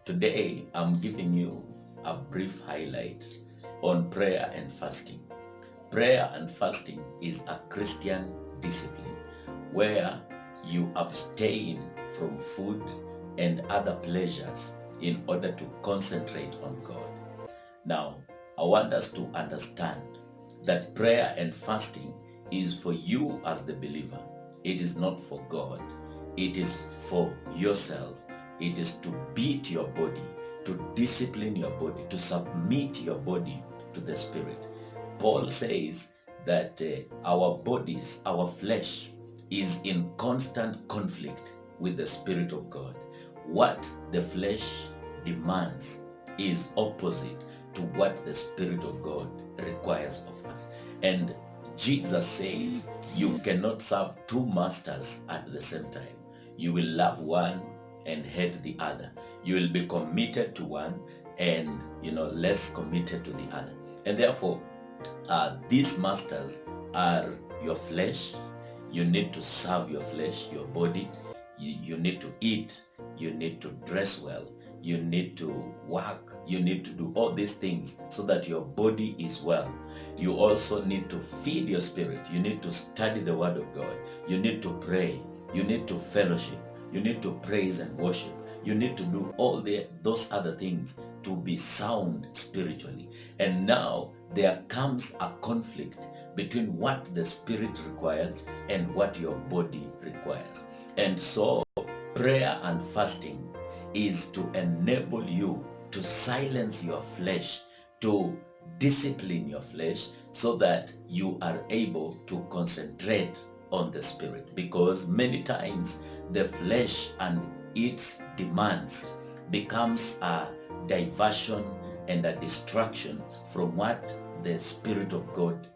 Today, I'm giving you a brief highlight on prayer and fasting. Prayer and fasting is a Christian discipline where you abstain from food and other pleasures in order to concentrate on God. Now, I want us to understand that prayer and fasting is for you as the believer. It is not for God. It is for yourself. It is to beat your body, to discipline your body, to submit your body to the Spirit. Paul says that our bodies, our flesh, is in constant conflict with the Spirit of God. What the flesh demands is opposite to what the Spirit of God requires of us. And Jesus says you cannot serve two masters at the same time. You will love one and hate the other. You will be committed to one and less committed to the other. And therefore, these masters are your flesh. You need to serve your flesh, your body. You need to eat. You need to dress well. You need to work. You need to do all these things so that your body is well. You also need to feed your spirit. You need to study the word of God. You need to pray. You need to fellowship. You need to praise and worship. You need to do all those other things to be sound spiritually. And now there comes a conflict between what the spirit requires and what your body requires. And so prayer and fasting is to enable you to silence your flesh, to discipline your flesh so that you are able to concentrate on the spirit. Because many times the flesh and its demands becomes a diversion and a distraction from what the Spirit of God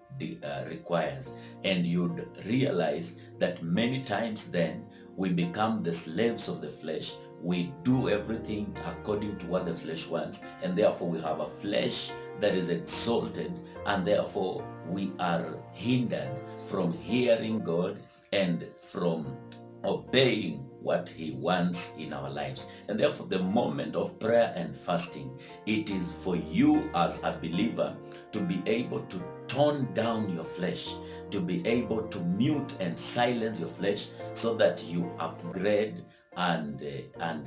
requires. And you'd realize that many times then we become the slaves of the flesh. We do everything according to what the flesh wants, and therefore we have a flesh that is exalted, and therefore we are hindered from hearing God and from obeying what he wants in our lives. And therefore the moment of prayer and fasting, it is for you as a believer to be able to tone down your flesh, to be able to mute and silence your flesh so that you upgrade and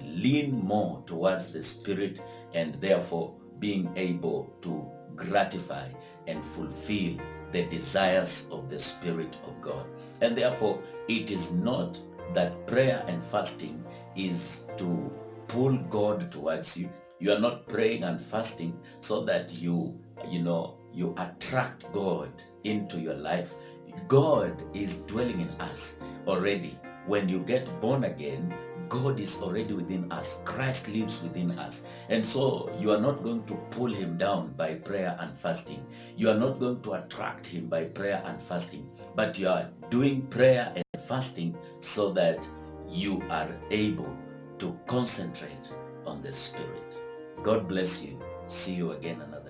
lean more towards the spirit, and therefore being able to gratify and fulfill the desires of the Spirit of God. And therefore it is not that prayer and fasting is to pull God towards you. You are not praying and fasting so that you attract God into your life. God is dwelling in us already. When you get born again, God is already within us. Christ lives within us. And so you are not going to pull him down by prayer and fasting. You are not going to attract him by prayer and fasting. But you are doing prayer and fasting so that you are able to concentrate on the Spirit. God bless you. See you again another